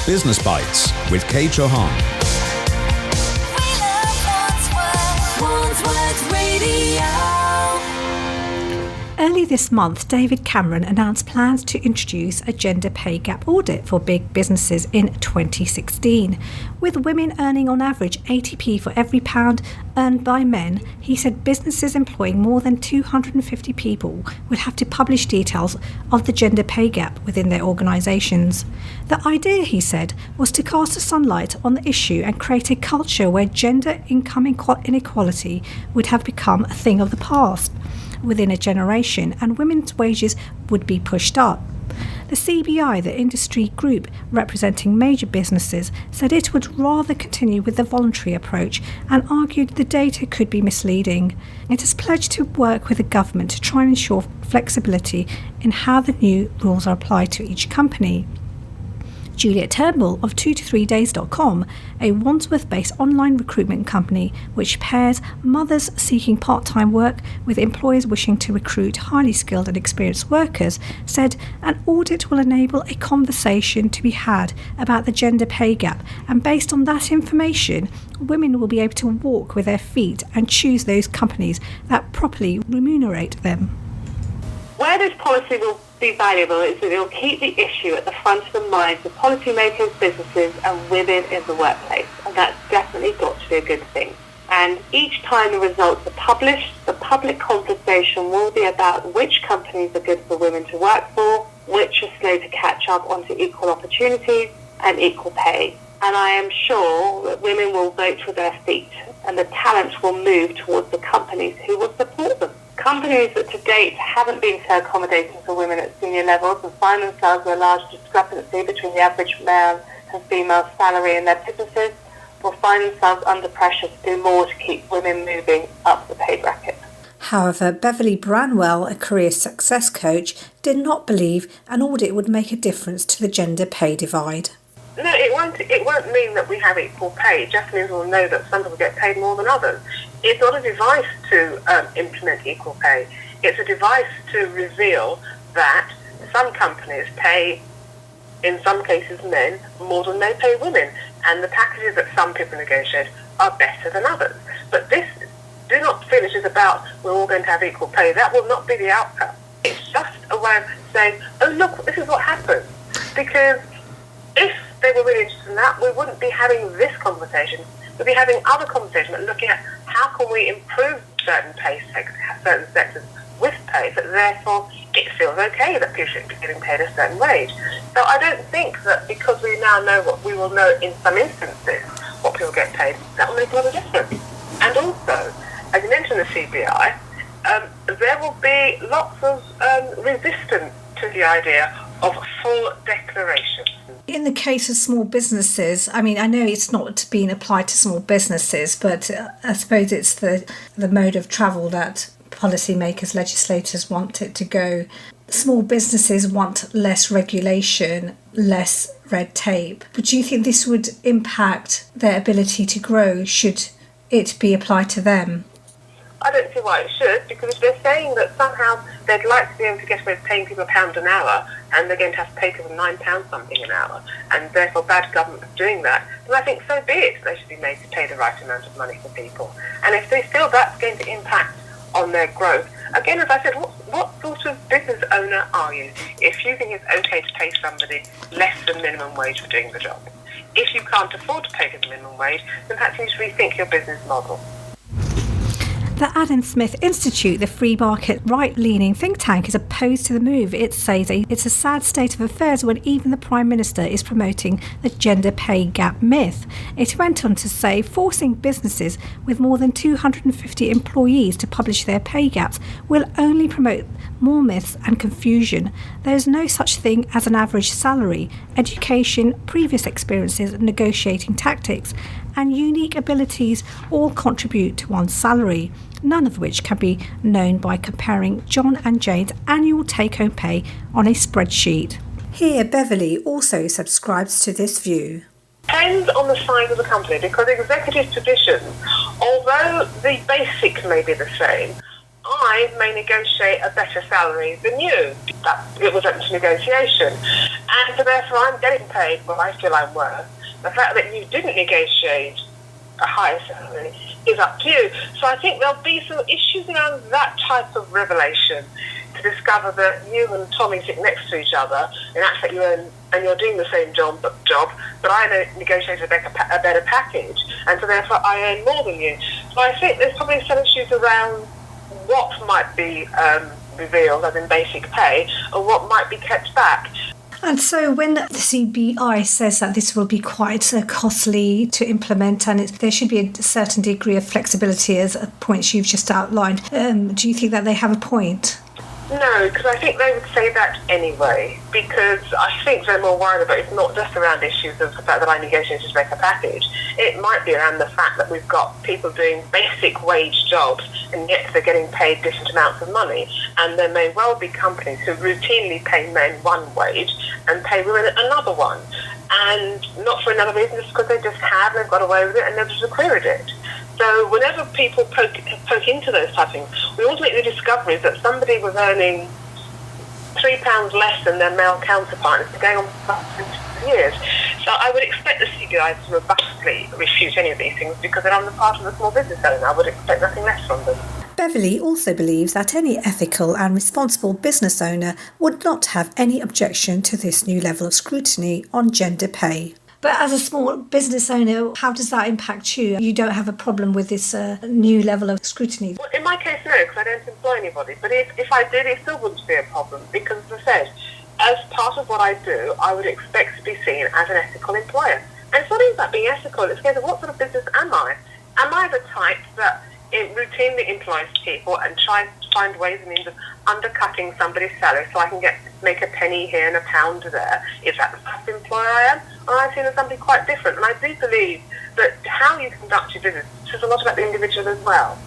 Business Bites with Kay Chauhan. Wandsworth Radio. Early this month, David Cameron announced plans to introduce a gender pay gap audit for big businesses in 2016. With women earning on average 80p for every pound earned by men, he said businesses employing more than 250 people would have to publish details of the gender pay gap within their organisations. The idea, he said, was to cast a sunlight on the issue and create a culture where gender income inequality would have become a thing of the past within a generation, and women's wages would be pushed up. The CBI, the industry group representing major businesses, said it would rather continue with the voluntary approach and argued the data could be misleading. It has pledged to work with the government to try and ensure flexibility in how the new rules are applied to each company. Juliet Turnbull of 2to3days.com, a Wandsworth-based online recruitment company which pairs mothers seeking part-time work with employers wishing to recruit highly skilled and experienced workers, said an audit will enable a conversation to be had about the gender pay gap, and based on that information, women will be able to walk with their feet and choose those companies that properly remunerate them. Where this policy will be valuable is that it will keep the issue at the front of the minds of policymakers, businesses and women in the workplace, and that's definitely got to be a good thing. And each time the results are published, the public conversation will be about which companies are good for women to work for, which are slow to catch up onto equal opportunities and equal pay. And I am sure that women will vote with their feet and the talent will move towards the companies who will support them. Companies that to date haven't been so accommodating for women at senior levels and find themselves with a large discrepancy between the average male and female salary in their businesses will find themselves under pressure to do more to keep women moving up the pay bracket. However, Beverly Branwell, a career success coach, did not believe an audit would make a difference to the gender pay divide. No, it won't mean that we have equal pay. It just means we'll know that some people get paid more than others. It's not a device to implement equal pay. It's a device to reveal that some companies pay, in some cases men, more than they pay women, and the packages that some people negotiate are better than others. But this, do not feel it is about we're all going to have equal pay. That will not be the outcome. It's just a way of saying, oh look, this is what happened. Because if they were really interested in that, we wouldn't be having this conversation. We'd be having other conversations, looking at how can we improve certain sectors with pay, but therefore it feels okay that people should be getting paid a certain wage. So I don't think that because we now know what we will know in some instances what people get paid, that will make a lot of difference. And also, as you mentioned the CBI, there will be lots of resistance to the idea of full declaration. In the case of small businesses, I mean, I know it's not being applied to small businesses, but I suppose it's the mode of travel that policymakers, legislators want it to go. Small businesses want less regulation, less red tape. But do you think this would impact their ability to grow should it be applied to them? I don't see why it should, because if they're saying that somehow they'd like to be able to get away with paying people £1 an hour and they're going to have to pay people £9 something an hour, and therefore bad government is doing that, then I think so be it. They should be made to pay the right amount of money for people. And if they feel that's going to impact on their growth, again, as I said, what sort of business owner are you if you think it's okay to pay somebody less than minimum wage for doing the job? If you can't afford to pay the minimum wage, then perhaps you should rethink your business model. The Adam Smith Institute, the free market right-leaning think tank, is opposed to the move. It says it's a sad state of affairs when even the Prime Minister is promoting the gender pay gap myth. It went on to say forcing businesses with more than 250 employees to publish their pay gaps will only promote more myths and confusion. There is no such thing as an average salary. Education, previous experiences, negotiating tactics, and unique abilities all contribute to one's salary, none of which can be known by comparing John and Jane's annual take-home pay on a spreadsheet. Here, Beverly also subscribes to this view. Depends on the size of the company, because executive positions, although the basic may be the same, I may negotiate a better salary than you. That it was open to negotiation. And so therefore I'm getting paid what I feel I'm worth. The fact that you didn't negotiate a higher salary is up to you. So I think there'll be some issues around that type of revelation, to discover that you and Tommy sit next to each other and act like you earn, and you're doing the same job, but I negotiated a better package, and so therefore I earn more than you. So I think there's probably some issues around what might be revealed as in basic pay and what might be kept back. And so when the CBI says that this will be quite costly to implement and there should be a certain degree of flexibility as points you've just outlined, do you think that they have a point? No, because I think they would say that anyway, because I think they're more worried about it's not just around issues of the fact that I negotiated to make a package. It might be around the fact that we've got people doing basic wage jobs and yet they're getting paid different amounts of money. And there may well be companies who routinely pay men one wage and pay women another one. And not for another reason, just because they just have, they've got away with it and they've just queried it. So whenever people poke into those type of things, we always make the discoveries that somebody was earning £3 less than their male counterpart, and it's been going on for years. So I would expect the CBI to robustly refute any of these things because they're on the part of the small business owner. I would expect nothing less from them. Beverly also believes that any ethical and responsible business owner would not have any objection to this new level of scrutiny on gender pay. But as a small business owner, how does that impact you? You don't have a problem with this new level of scrutiny? Well, in my case, no, because I don't employ anybody. But if I did, it still wouldn't be a problem because, as I said, as part of what I do, I would expect to be seen as an ethical employer. And it's not even about being ethical, it's about what sort of business am I? Am I the type that it routinely employs people and tries to find ways and means of undercutting somebody's salary so I can make a penny here and a pound there? Is that the type of employer I am? Or I've seen as something quite different. And I do believe that how you conduct your business says a lot about the individual as well.